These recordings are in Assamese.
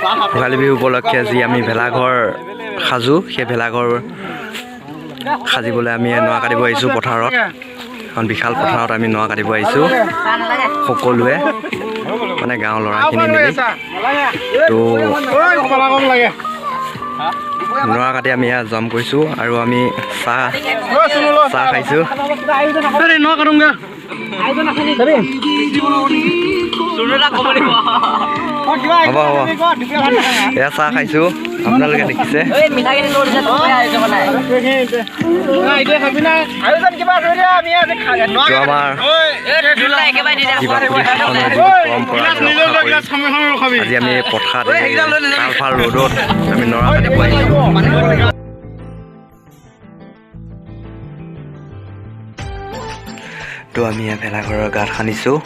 ভোগালী বিহু উপলক্ষে যি আমি ভেলাঘৰ সাজোঁ সেই ভেলাঘৰ সাজিবলৈ আমি নৰা কাটিব আহিছোঁ পথাৰত। এখন বিশাল পথাৰত আমি নৰা কাটিব আহিছোঁ সকলোৱে, মানে গাঁৱৰ ল'ৰাখিনি মিলি। তো নৰা কাটি আমি ইয়াত জম কৰিছোঁ আৰু আমি চাহ খাইছোঁ। হ'ব এয়া চাহ খাইছোঁ, আপোনালোকে দেখিছে। আজি আমি পথাৰত কালফাল ৰ'দত আমি নৰা কাটিব আহিছোঁ। তো আমি ভেলাঘৰৰ গাঁত খান্দিছোঁ।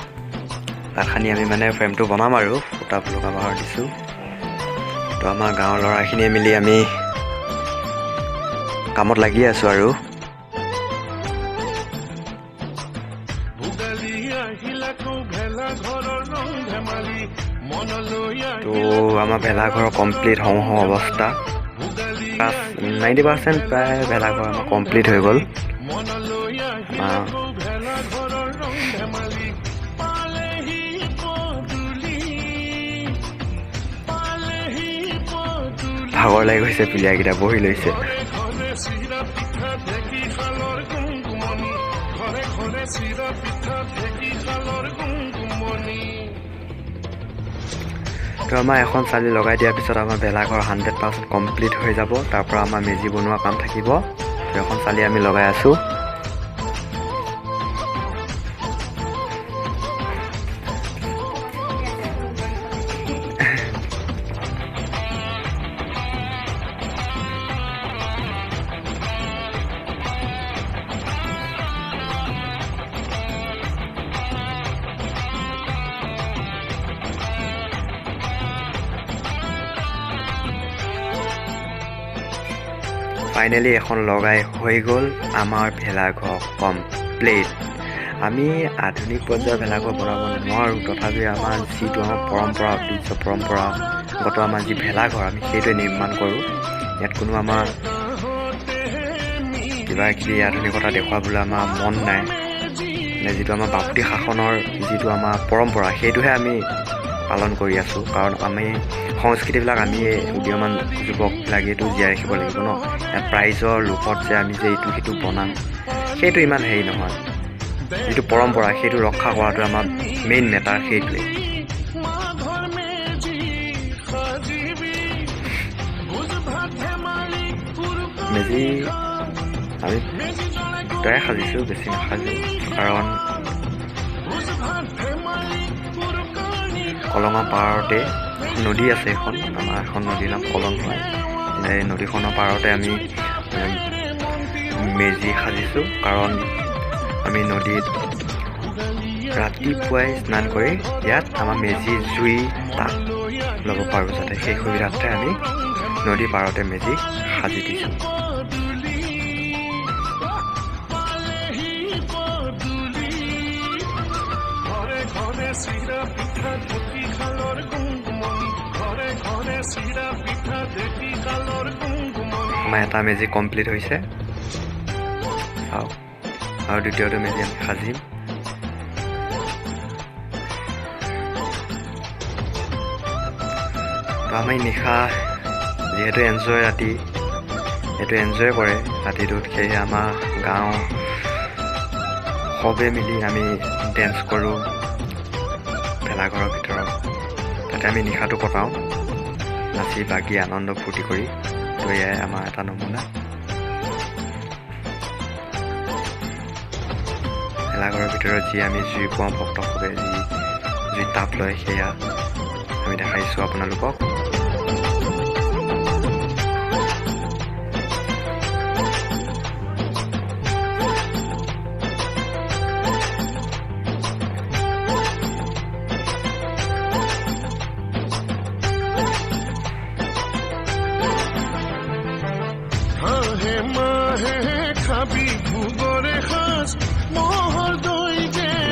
গাঁত খান্দি আমি মানে ফ্ৰেমটো বনাম আৰু ফুটা ফুলকা বাহাৰ দিছোঁ। তো আমাৰ গাঁৱৰ ল'ৰাখিনিয়ে মিলি আমি কামত লাগি আছোঁ আৰু। তো আমাৰ ভেলাঘৰ কমপ্লিট হওঁ অৱস্থা, 90% প্ৰায় ভেলাঘৰ আমাৰ কমপ্লিট হৈ গ'ল। ভাগৰ লাগি গৈছে, পিলিয়াকেইটা বহি লৈছে। তো আমাৰ এখন চালি লগাই দিয়াৰ পিছত আমাৰ ভেলাঘৰ 100% কমপ্লিট হৈ যাব। তাৰ পৰা আমাৰ মেজি বনোৱা কাম থাকিব। তো এখন চালি আমি লগাই আছোঁ। ফাইনেলি এখন লগাই হৈ গ'ল আমাৰ ভেলাঘৰ কমপ্লিট। আমি আধুনিক পৰ্যায়ৰ ভেলাঘৰ বনাব নোৱাৰোঁ, তথাপিও আমাৰ যিটো আমাৰ পৰম্পৰা, ঐতিহ্য পৰম্পৰাগত আমাৰ যি ভেলাঘৰ আমি সেইটোৱে নিৰ্মাণ কৰোঁ। ইয়াত কোনো আমাৰ কিবা কিবি আধুনিকতা দেখুৱাবলৈ আমাৰ মন নাই। মানে যিটো আমাৰ বাপতি শাসনৰ যিটো আমাৰ পৰম্পৰা সেইটোহে আমি পালন কৰি আছোঁ। কাৰণ আমি সংস্কৃতিবিলাক আমি উদীয়মান যুৱকবিলাকেতো জীয়াই ৰাখিব লাগিব ন। ইয়াত প্ৰাইজৰ লোভত যে আমি যে ইটো সিটো বনাম সেইটো ইমান হেৰি নহয়। যিটো পৰম্পৰা সেইটো ৰক্ষা কৰাটো আমাৰ মেইন মেটাৰ, সেইটোৱে। মেজি আমি দুটাই সাজিছোঁ, বেছি নাসাজোঁ। কাৰণ কলঙৰ পাৰতে নদী আছে এখন, আমাৰ এখন নদীৰ নাম কলং হয়। এই নদীখনৰ পাৰতে আমি মেজি সাজিছোঁ। কাৰণ আমি নদীত ৰাতিপুৱাই স্নান কৰি ইয়াত আমাৰ মেজি জুই তাপ ল'ব পাৰোঁ, যাতে সেই সুবিধাতে আমি নদীৰ পাৰতে মেজি সাজি দিছোঁ। আমাৰ এটা মেজি কমপ্লিট হৈছে, চাওক। আৰু দ্বিতীয়টো মেজি আমি সাজিম। আমি নিশা যিহেতু এনজয়, ৰাতি এইটো এনজয় কৰে ৰাতিটোত, সেয়েহে আমাৰ গাঁও সবে মিলি আমি ডেন্স কৰোঁ ভেলাঘৰৰ ভিতৰত। তাতে আমি নিশাটো কটাওঁ নাচি বাগি আনন্দ ফূৰ্তি কৰি। তো এয়াই আমাৰ এটা নমুনা। ভেলাঘৰৰ ভিতৰত যি আমি জুই পাওঁ, ভক্তসকলে যি তাপ লয় সেয়া আমি দেখাইছোঁ আপোনালোকক।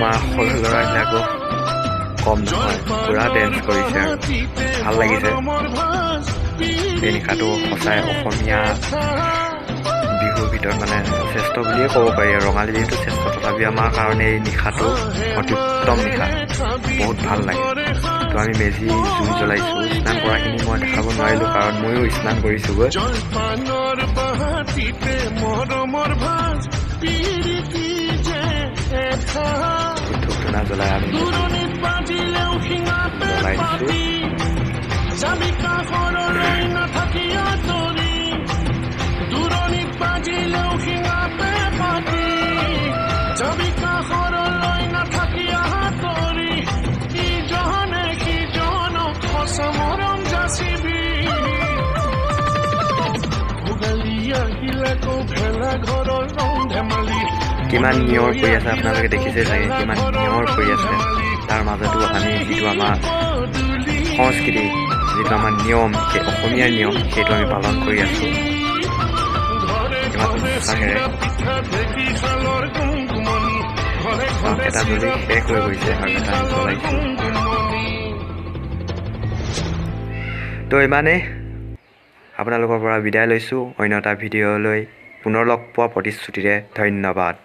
আমাৰ সৰু ল'ৰাবিলাকো কম নহয়, পুৰা ডেন্স কৰিছে আৰু। ভাল লাগিছে। এই নিশাটো সঁচাই অসমীয়া বিহুৰ ভিতৰত মানে শ্ৰেষ্ঠ বুলিয়ে ক'ব পাৰি আৰু ৰঙালী বিহুটো শ্ৰেষ্ঠ, তথাপিও আমাৰ কাৰণে এই নিশাটো অতি উত্তম নিশা, বহুত ভাল লাগে। তো আমি মেজি জুই জ্বলাইছোঁ। স্নান কৰাখিনি মই দেখাব নোৱাৰিলোঁ কাৰণ ময়ো স্নান কৰিছোঁগৈ। ধূপ ধূনা জ্বলাই আমি জ্বলাই কিমান নিয়ৰ কৰি আছে আপোনালোকে দেখিছে চাগে, কিমান নিয়ৰ কৰি আছে। তাৰ মাজতো আমি যিটো আমাৰ সংস্কৃতি, যিটো আমাৰ নিয়ম, সেই অসমীয়াৰ নিয়ম, সেইটো আমি পালন কৰি আছোঁ ইমান উৎসাহেৰে। এটা জ্বলি শেষ হৈ গৈছে আৰু এটা আমি জ্বলাইছোঁ। তো ইমানেই, আপোনালোকৰ পৰা বিদায় লৈছোঁ। অন্য এটা ভিডিঅ'লৈ পুনৰ লগ পোৱা প্ৰতিশ্ৰুতিৰে ধন্যবাদ।